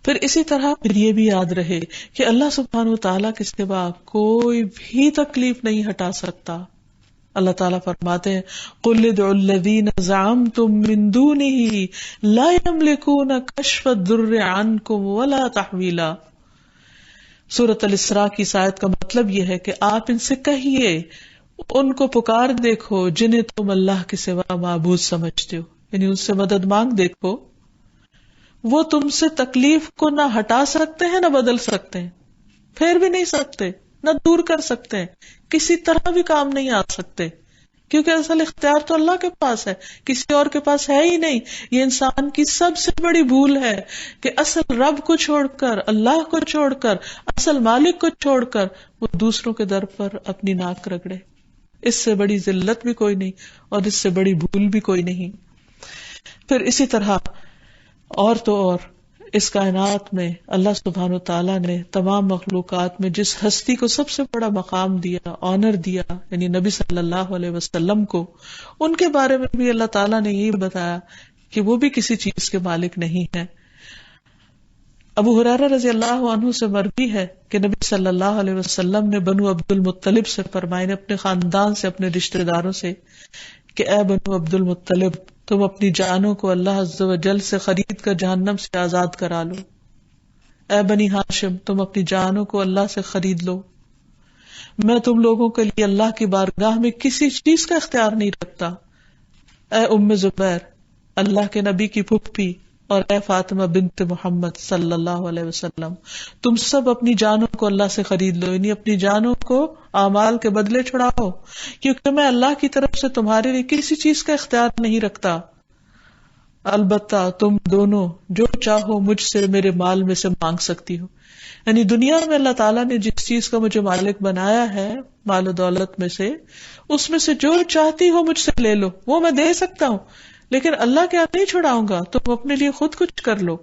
پھر اسی طرح پھر یہ بھی یاد رہے کہ اللہ سبحانہ وتعالیٰ کے سوا کوئی بھی تکلیف نہیں ہٹا سکتا. اللہ تعالیٰ فرماتے ہیں قُلِ ادْعُوا الَّذِينَ زَعَمْتُم مِّن دُونِهِ لَا يَمْلِكُونَ كَشْفَ الضُّرِّ عَنكُمْ وَلَا تَحْوِيلًا. سورۃ الاسراء کی اس آیت کا مطلب یہ ہے کہ آپ ان سے کہیے، ان کو پکار دیکھو جنہیں تم اللہ کے سوا معبود سمجھتے ہو، یعنی ان سے مدد مانگ دیکھو. وہ تم سے تکلیف کو نہ ہٹا سکتے ہیں نہ بدل سکتے ہیں، پھر بھی نہیں سکتے، نہ دور کر سکتے ہیں، کسی طرح بھی کام نہیں آ سکتے، کیونکہ اصل اختیار تو اللہ کے پاس ہے، کسی اور کے پاس ہے ہی نہیں. یہ انسان کی سب سے بڑی بھول ہے کہ اصل رب کو چھوڑ کر، اللہ کو چھوڑ کر، اصل مالک کو چھوڑ کر وہ دوسروں کے در پر اپنی ناک رگڑے. اس سے بڑی ذلت بھی کوئی نہیں اور اس سے بڑی بھول بھی کوئی نہیں. پھر اسی طرح اور تو اور اس کائنات میں اللہ سبحانہ وتعالیٰ نے تمام مخلوقات میں جس ہستی کو سب سے بڑا مقام دیا، آنر دیا، یعنی نبی صلی اللہ علیہ وسلم کو، ان کے بارے میں بھی اللہ تعالیٰ نے یہ بتایا کہ وہ بھی کسی چیز کے مالک نہیں ہے. ابو ہریرہ رضی اللہ عنہ سے مروی ہے کہ نبی صلی اللہ علیہ وسلم نے بنو عبد المطلب سے فرمایا، اپنے خاندان سے، اپنے رشتہ داروں سے، کہ اے بنو عبد المطلب، تم اپنی جانوں کو اللہ عز و جل سے خرید کر جہنم سے آزاد کرا لو. اے بنی ہاشم، تم اپنی جانوں کو اللہ سے خرید لو. میں تم لوگوں کے لیے اللہ کی بارگاہ میں کسی چیز کا اختیار نہیں رکھتا. اے ام زبیر، اللہ کے نبی کی پھپھی، اور اے فاطمہ بنت محمد صلی اللہ علیہ وسلم، تم سب اپنی جانوں کو اللہ سے خرید لو، یعنی اپنی جانوں کو اعمال کے بدلے چھڑاؤ، کیونکہ میں اللہ کی طرف سے تمہارے لیے کسی چیز کا اختیار نہیں رکھتا. البتہ تم دونوں جو چاہو مجھ سے میرے مال میں سے مانگ سکتی ہو. یعنی دنیا میں اللہ تعالیٰ نے جس چیز کا مجھے مالک بنایا ہے، مال و دولت میں سے، اس میں سے جو چاہتی ہو مجھ سے لے لو، وہ میں دے سکتا ہوں، لیکن اللہ کے ہاتھ نہیں چھڑاؤں گا، تم اپنے لیے خود کچھ کر لو.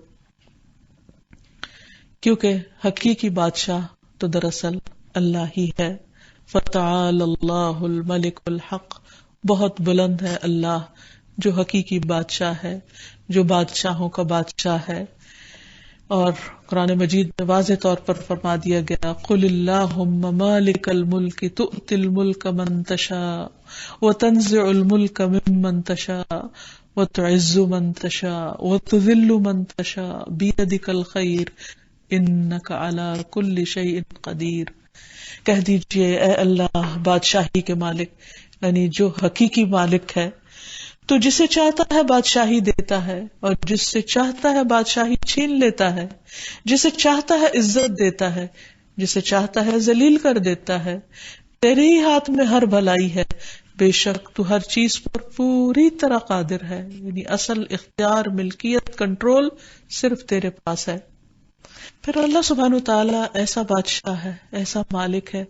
کیونکہ حقیقی بادشاہ تو دراصل اللہ ہی ہے. فتعال اللہ الملک الحق، بہت بلند ہے اللہ جو حقیقی بادشاہ ہے، جو بادشاہوں کا بادشاہ ہے. اور قرآن مجید میں واضح طور پر فرما دیا گیا، قل اللہم مالک الملک تؤتی الملک من تشاء وتنزع الملک ممن تشاء وتعز من تشاء وتذل من تشاء بیدک الخیر انک علی کل شیء قدیر. کہہ دیجئے اے اللہ بادشاہی کے مالک، یعنی جو حقیقی مالک ہے، تو جسے چاہتا ہے بادشاہی دیتا ہے، اور جس سے چاہتا ہے بادشاہی چھین لیتا ہے، جسے چاہتا ہے عزت دیتا ہے، جسے چاہتا ہے ذلیل کر دیتا ہے. تیرے ہی ہاتھ میں ہر بھلائی ہے، بے شک تو ہر چیز پر پوری طرح قادر ہے. یعنی اصل اختیار، ملکیت، کنٹرول صرف تیرے پاس ہے. پھر اللہ سبحانہ وتعالیٰ ایسا بادشاہ ہے، ایسا مالک ہے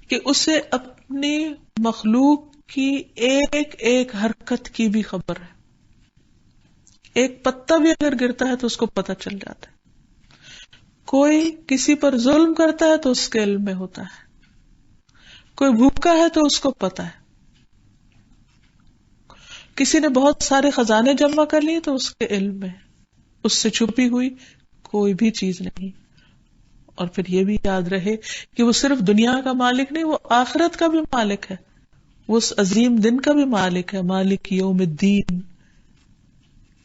کہ اسے اپنی مخلوق کی ایک ایک حرکت کی بھی خبر ہے. ایک پتا بھی اگر گرتا ہے تو اس کو پتہ چل جاتا ہے. کوئی کسی پر ظلم کرتا ہے تو اس کے علم میں ہوتا ہے، کوئی بھوکا ہے تو اس کو پتا ہے، کسی نے بہت سارے خزانے جمع کر لیے تو اس کے علم میں، اس سے چھپی ہوئی کوئی بھی چیز نہیں. اور پھر یہ بھی یاد رہے کہ وہ صرف دنیا کا مالک نہیں، وہ آخرت کا بھی مالک ہے، وہ اس عظیم دن کا بھی مالک ہے، مالک یوم الدین.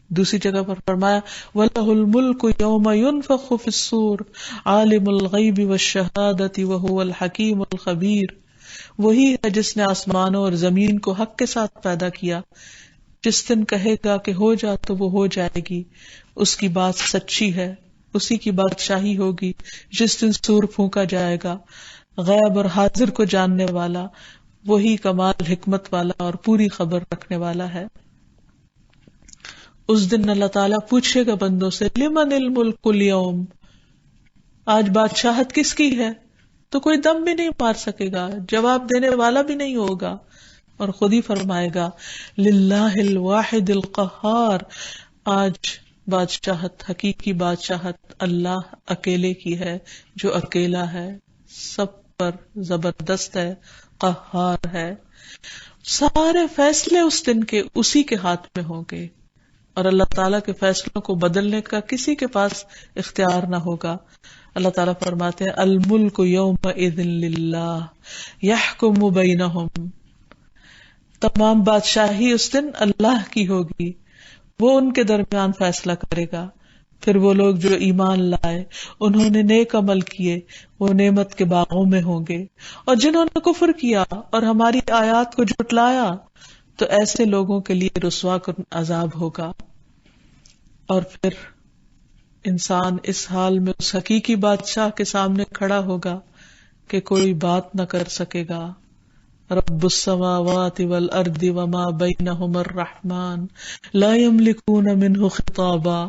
دوسری جگہ پر فرمایا وَلَهُ الْمُلْكُ يَوْمَ يُنفَخُ فِي الصُّورِ عَالِمُ الْغَيْبِ وَالشَّهَادَةِ وَهُوَ الْحَكِيمُ الْخَبِيرُ. وہی ہے جس نے آسمانوں اور زمین کو حق کے ساتھ پیدا کیا. جس دن کہے گا کہ ہو جا تو وہ ہو جائے گی، اس کی بات سچی ہے، اسی کی بادشاہی ہوگی. جس دن سور پھونکا جائے گا، غیب اور حاضر کو جاننے والا وہی کمال حکمت والا اور پوری خبر رکھنے والا ہے. اس دن اللہ تعالیٰ پوچھے گا بندوں سے لمن الملک اليوم، آج بادشاہت کس کی ہے؟ تو کوئی دم بھی نہیں مار سکے گا، جواب دینے والا بھی نہیں ہوگا، اور خود ہی فرمائے گا للہ الواحد القہار، آج بادشاہت، حقیقی بادشاہت اللہ اکیلے کی ہے، جو اکیلا ہے، سب پر زبردست ہے، قہار ہے۔ سارے فیصلے اس دن کے اسی کے ہاتھ میں ہوں گے، اور اللہ تعالیٰ کے فیصلوں کو بدلنے کا کسی کے پاس اختیار نہ ہوگا۔ اللہ تعالیٰ فرماتے ہیں الملک یومئذ للہ یحکم بینہم، تمام بادشاہی اس دن اللہ کی ہوگی، وہ ان کے درمیان فیصلہ کرے گا۔ پھر وہ لوگ جو ایمان لائے، انہوں نے نیک عمل کیے، وہ نعمت کے باغوں میں ہوں گے، اور جنہوں نے کفر کیا اور ہماری آیات کو جھٹلایا تو ایسے لوگوں کے لیے رسوا کن عذاب ہوگا۔ اور پھر انسان اس حال میں اس حقیقی بادشاہ کے سامنے کھڑا ہوگا کہ کوئی بات نہ کر سکے گا۔ رب السماوات والارض وما بینہما الرحمن لا یملکون منہ خطابا،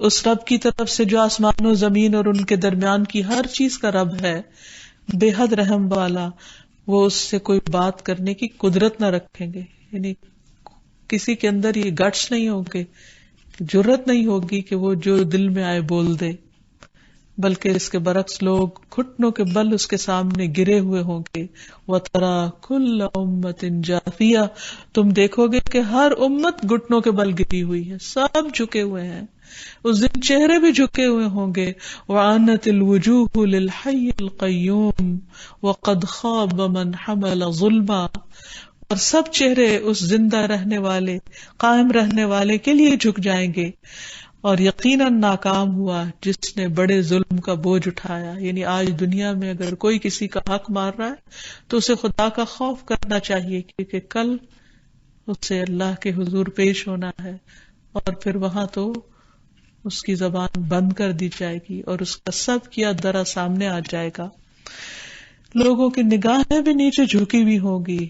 اس رب کی طرف سے جو آسمان و زمین اور ان کے درمیان کی ہر چیز کا رب ہے، بے حد رحم والا، وہ اس سے کوئی بات کرنے کی قدرت نہ رکھیں گے، یعنی کسی کے اندر یہ گٹس نہیں ہوں گے، جرت نہیں ہوگی کہ وہ جو دل میں آئے بول دے، بلکہ اس کے برعکس لوگ گھٹنوں کے بل اس کے سامنے گرے ہوئے ہوں گے۔ وَتَرَى كُلَّ أُمَّةٍ جَاثِيَةٍ، تم دیکھو گے کہ ہر امت گھٹنوں کے بل گری ہوئی ہے، سب جھکے ہوئے ہیں، اس دن چہرے بھی جھکے ہوئے ہوں گے۔ وَعَانَتِ الْوُجُوهُ لِلْحَيِّ الْقَيُّومِ وَقَدْ خَابَ مَنْ حَمَلَ ظُلْمًا، اور سب چہرے اس زندہ رہنے والے، قائم رہنے والے کے لیے جھک جائیں گے، اور یقیناً ناکام ہوا جس نے بڑے ظلم کا بوجھ اٹھایا۔ یعنی آج دنیا میں اگر کوئی کسی کا حق مار رہا ہے تو اسے خدا کا خوف کرنا چاہیے، کیونکہ کل اسے اللہ کے حضور پیش ہونا ہے، اور پھر وہاں تو اس کی زبان بند کر دی جائے گی اور اس کا سب کیا درا سامنے آ جائے گا۔ لوگوں کی نگاہیں بھی نیچے جھکی ہوئی ہوگی،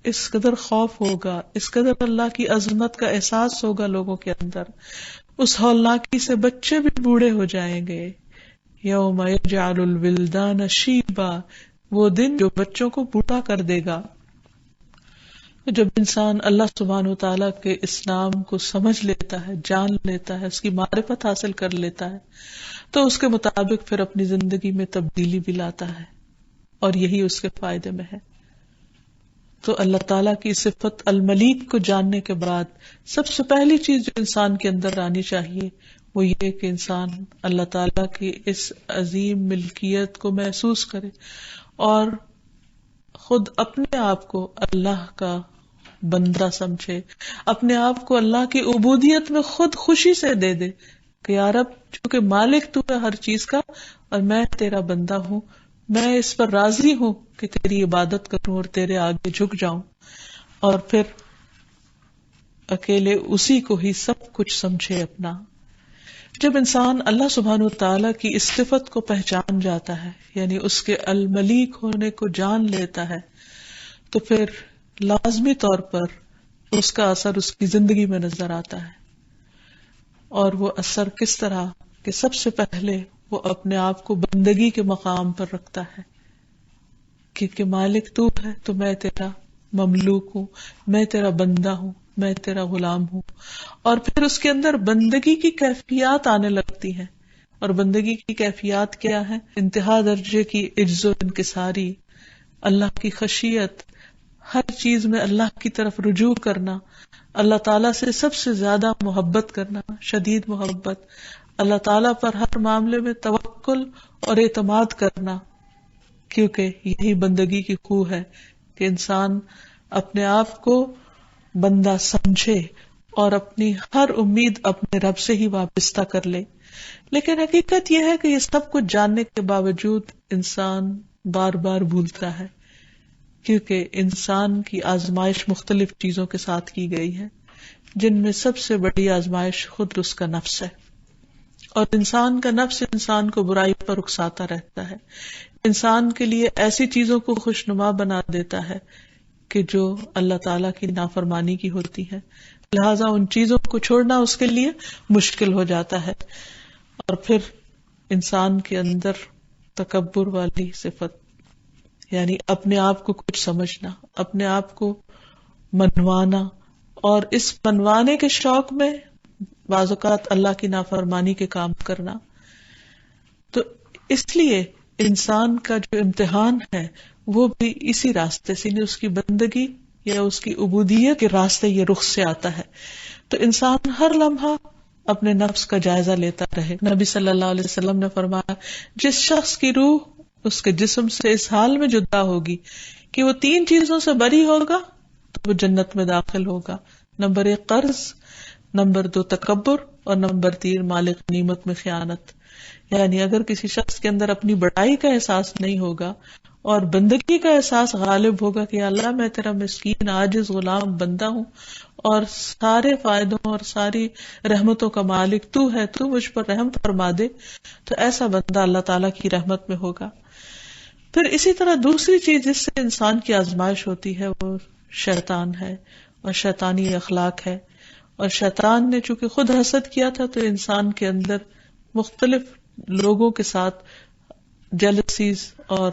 اس قدر خوف ہوگا، اس قدر اللہ کی عظمت کا احساس ہوگا لوگوں کے اندر۔ اس ہولناکی سے بچے بھی بوڑھے ہو جائیں گے۔ یوم یجعل الولدان شیبا، وہ دن جو بچوں کو بوڑھا کر دے گا۔ جب انسان اللہ سبحانہ وتعالیٰ کے اس نام کو سمجھ لیتا ہے، جان لیتا ہے، اس کی معرفت حاصل کر لیتا ہے، تو اس کے مطابق پھر اپنی زندگی میں تبدیلی بھی لاتا ہے، اور یہی اس کے فائدے میں ہے۔ تو اللہ تعالیٰ کی صفت الملیک کو جاننے کے بعد سب سے پہلی چیز جو انسان کے اندر آنی چاہیے وہ یہ کہ انسان اللہ تعالیٰ کی اس عظیم ملکیت کو محسوس کرے، اور خود اپنے آپ کو اللہ کا بندہ سمجھے، اپنے آپ کو اللہ کی عبودیت میں خود خوشی سے دے دے کہ یا رب، چونکہ مالک تو ہے ہر چیز کا اور میں تیرا بندہ ہوں، میں اس پر راضی ہوں کہ تیری عبادت کروں اور تیرے آگے جھک جاؤں، اور پھر اکیلے اسی کو ہی سب کچھ سمجھے اپنا۔ جب انسان اللہ سبحانہ وتعالیٰ کی اس صفت کو پہچان جاتا ہے، یعنی اس کے الملیک ہونے کو جان لیتا ہے، تو پھر لازمی طور پر اس کا اثر اس کی زندگی میں نظر آتا ہے۔ اور وہ اثر کس طرح کہ سب سے پہلے وہ اپنے آپ کو بندگی کے مقام پر رکھتا ہے، کیونکہ مالک تو ہے تو میں تیرا مملوک ہوں، میں تیرا بندہ ہوں، میں تیرا غلام ہوں، اور پھر اس کے اندر بندگی کی کیفیات آنے لگتی ہیں۔ اور بندگی کی کیفیات کیا ہے؟ انتہا درجے کی عجز و انکساری، اللہ کی خشیت، ہر چیز میں اللہ کی طرف رجوع کرنا، اللہ تعالیٰ سے سب سے زیادہ محبت کرنا، شدید محبت، اللہ تعالیٰ پر ہر معاملے میں توکل اور اعتماد کرنا، کیونکہ یہی بندگی کی خو ہے کہ انسان اپنے آپ کو بندہ سمجھے اور اپنی ہر امید اپنے رب سے ہی وابستہ کر لے۔ لیکن حقیقت یہ ہے کہ یہ سب کچھ جاننے کے باوجود انسان بار بار بھولتا ہے، کیونکہ انسان کی آزمائش مختلف چیزوں کے ساتھ کی گئی ہے، جن میں سب سے بڑی آزمائش خود اس کا نفس ہے، اور انسان کا نفس انسان کو برائی پر اکساتا رہتا ہے، انسان کے لیے ایسی چیزوں کو خوشنما بنا دیتا ہے کہ جو اللہ تعالیٰ کی نافرمانی کی ہوتی ہے، لہذا ان چیزوں کو چھوڑنا اس کے لیے مشکل ہو جاتا ہے. اور پھر انسان کے اندر تکبر والی صفت، یعنی اپنے آپ کو کچھ سمجھنا، اپنے آپ کو منوانا، اور اس منوانے کے شوق میں بعض اوقات اللہ کی نافرمانی کے کام کرنا. تو اس لیے انسان کا جو امتحان ہے وہ بھی اسی راستے سے، یعنی اس کی بندگی یا اس کی عبودیت کے راستے یہ رخ سے آتا ہے. تو انسان ہر لمحہ اپنے نفس کا جائزہ لیتا رہے. نبی صلی اللہ علیہ وسلم نے فرمایا جس شخص کی روح اس کے جسم سے اس حال میں جدا ہوگی کہ وہ 3 چیزوں سے بری ہوگا تو وہ جنت میں داخل ہوگا. نمبر 1 قرض، نمبر 2 تکبر، اور نمبر 3 مال غنیمت میں خیانت. یعنی اگر کسی شخص کے اندر اپنی بڑائی کا احساس نہیں ہوگا اور بندگی کا احساس غالب ہوگا کہ اللہ میں تیرا مسکین عاجز غلام بندہ ہوں اور سارے فائدوں اور ساری رحمتوں کا مالک تو ہے، تو مجھ پر رحم فرما دے، تو ایسا بندہ اللہ تعالیٰ کی رحمت میں ہوگا. پھر اسی طرح دوسری چیز جس سے انسان کی آزمائش ہوتی ہے وہ شیطان ہے اور شیطانی اخلاق ہے. اور شیطان نے چونکہ خود حسد کیا تھا تو انسان کے اندر مختلف لوگوں کے ساتھ جیلسیز اور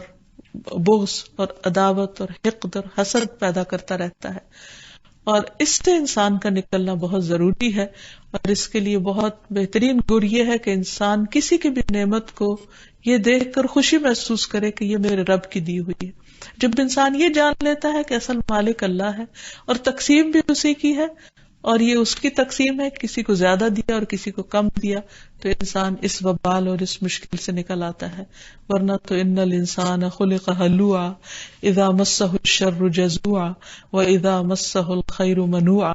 بغض اور عداوت اور حقد اور حسد پیدا کرتا رہتا ہے. اور اس سے انسان کا نکلنا بہت ضروری ہے. اور اس کے لیے بہت بہترین گر یہ ہے کہ انسان کسی کی بھی نعمت کو یہ دیکھ کر خوشی محسوس کرے کہ یہ میرے رب کی دی ہوئی ہے. جب انسان یہ جان لیتا ہے کہ اصل مالک اللہ ہے اور تقسیم بھی اسی کی ہے اور یہ اس کی تقسیم ہے، کسی کو زیادہ دیا اور کسی کو کم دیا، تو انسان اس وبال اور اس مشکل سے نکل آتا ہے. ورنہ تو ان الانسان خلق ہلوعا اذا مسہ الشر جزوعا واذا مسہ الخیر منوعا.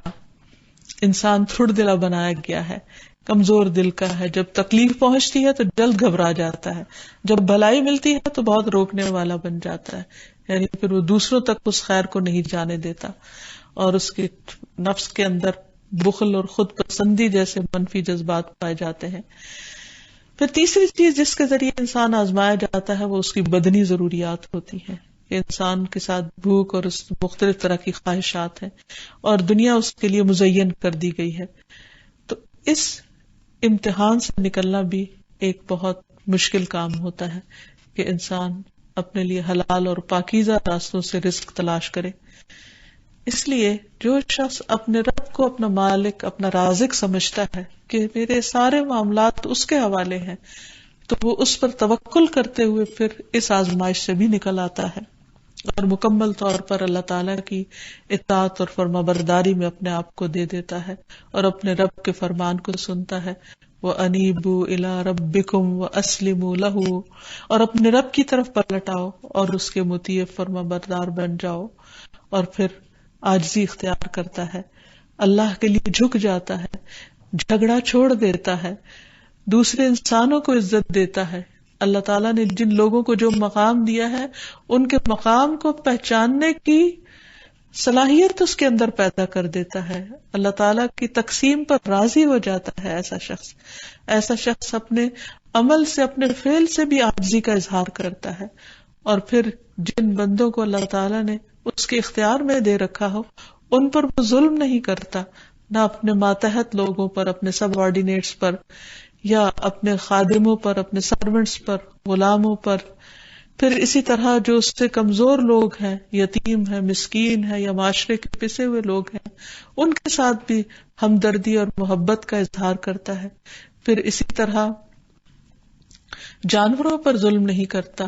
انسان تھوڑ دلا بنایا گیا ہے، کمزور دل کا ہے. جب تکلیف پہنچتی ہے تو جلد گھبرا جاتا ہے، جب بھلائی ملتی ہے تو بہت روکنے والا بن جاتا ہے، یعنی پھر وہ دوسروں تک اس خیر کو نہیں جانے دیتا. اور اس کے نفس کے اندر بخل اور خود پسندی جیسے منفی جذبات پائے جاتے ہیں. پھر تیسری چیز جس کے ذریعے انسان آزمایا جاتا ہے وہ اس کی بدنی ضروریات ہوتی ہیں. انسان کے ساتھ بھوک اور مختلف طرح کی خواہشات ہیں اور دنیا اس کے لیے مزین کر دی گئی ہے. تو اس امتحان سے نکلنا بھی ایک بہت مشکل کام ہوتا ہے کہ انسان اپنے لیے حلال اور پاکیزہ راستوں سے رزق تلاش کرے. اس لیے جو شخص اپنے رب کو اپنا مالک، اپنا رازق سمجھتا ہے کہ میرے سارے معاملات اس کے حوالے ہیں، تو وہ اس پر توکل کرتے ہوئے پھر اس آزمائش سے بھی نکل آتا ہے اور مکمل طور پر اللہ تعالیٰ کی اطاعت اور فرمانبرداری میں اپنے آپ کو دے دیتا ہے اور اپنے رب کے فرمان کو سنتا ہے. وَأَنِيبُوا إِلَىٰ رَبِّكُمْ وَأَسْلِمُوا لَهُ، اور اپنے رب کی طرف پلٹ آؤ اور اس کے مطیع فرمانبردار بن جاؤ. اور پھر عاجزی اختیار کرتا ہے، اللہ کے لیے جھک جاتا ہے، جھگڑا چھوڑ دیتا ہے، دوسرے انسانوں کو عزت دیتا ہے. اللہ تعالیٰ نے جن لوگوں کو جو مقام دیا ہے ان کے مقام کو پہچاننے کی صلاحیت اس کے اندر پیدا کر دیتا ہے. اللہ تعالیٰ کی تقسیم پر راضی ہو جاتا ہے. ایسا شخص اپنے عمل سے، اپنے فعل سے بھی عاجزی کا اظہار کرتا ہے. اور پھر جن بندوں کو اللہ تعالیٰ نے اس کے اختیار میں دے رکھا ہو ان پر وہ ظلم نہیں کرتا، نہ اپنے ماتحت لوگوں پر، اپنے سب آرڈینیٹس پر، یا اپنے خادموں پر، اپنے سرونٹس پر، غلاموں پر. پھر اسی طرح جو اس سے کمزور لوگ ہیں، یتیم ہیں، مسکین ہیں، یا معاشرے کے پسے ہوئے لوگ ہیں، ان کے ساتھ بھی ہمدردی اور محبت کا اظہار کرتا ہے. پھر اسی طرح جانوروں پر ظلم نہیں کرتا،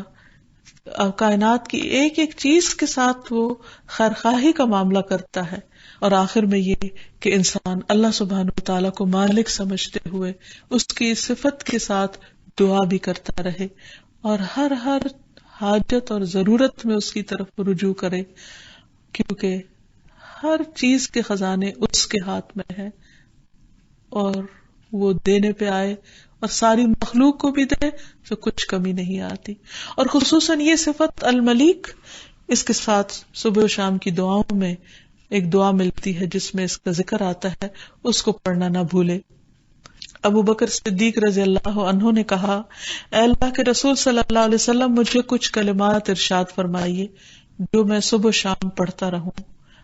کائنات کی ایک ایک چیز کے ساتھ وہ خیرخواہی کا معاملہ کرتا ہے. اور آخر میں یہ کہ انسان اللہ سبحانہ وتعالیٰ کو مالک سمجھتے ہوئے اس کی صفت کے ساتھ دعا بھی کرتا رہے اور ہر حاجت اور ضرورت میں اس کی طرف رجوع کرے، کیونکہ ہر چیز کے خزانے اس کے ہاتھ میں ہیں اور وہ دینے پہ آئے اور ساری مخلوق کو بھی دے تو کچھ کمی نہیں آتی. اور خصوصاً یہ صفت الملیک، اس کے ساتھ صبح و شام کی دعاؤں میں ایک دعا ملتی ہے جس میں اس کا ذکر آتا ہے، اس کو پڑھنا نہ بھولے. ابو بکر صدیق رضی اللہ عنہ نے کہا، اے اللہ کے رسول صلی اللہ علیہ وسلم، مجھے کچھ کلمات ارشاد فرمائیے جو میں صبح و شام پڑھتا رہوں.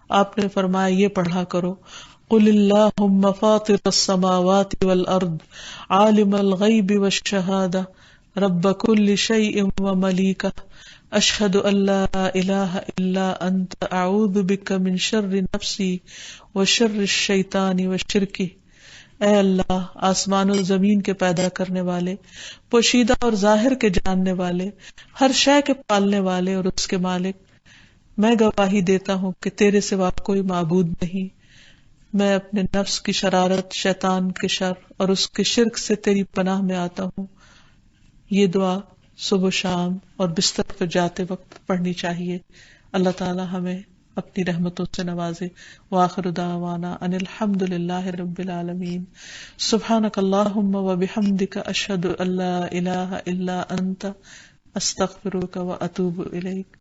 آپ نے فرمایا یہ پڑھا کرو، قل اللہم فاطر السماوات والارض عالم الغیب والشہادہ رب کل شیء وملیکہ اشہد ان لا الہ الا انت اعوذ بک من شر نفسی وشر الشیطان وشرکہ۔ اے اللہ، آسمان و زمین کے پیدا کرنے والے، پوشیدہ اور ظاہر کے جاننے والے، ہر شے کے پالنے والے اور اس کے مالک، میں گواہی دیتا ہوں کہ تیرے سوا کوئی معبود نہیں۔ میں اپنے نفس کی شرارت، شیطان کے شر اور اس کے شرک سے تیری پناہ میں آتا ہوں۔ یہ دعا صبح و شام اور بستر پر جاتے وقت پڑھنی چاہیے۔ اللہ تعالی ہمیں اپنی رحمتوں سے نوازے۔ وآخر دعوانا ان الحمد للہ رب العالمین۔ سبحانک اللہم وبحمدک اشہد ان لا الہ الا انت استغفرک واتوب الیک۔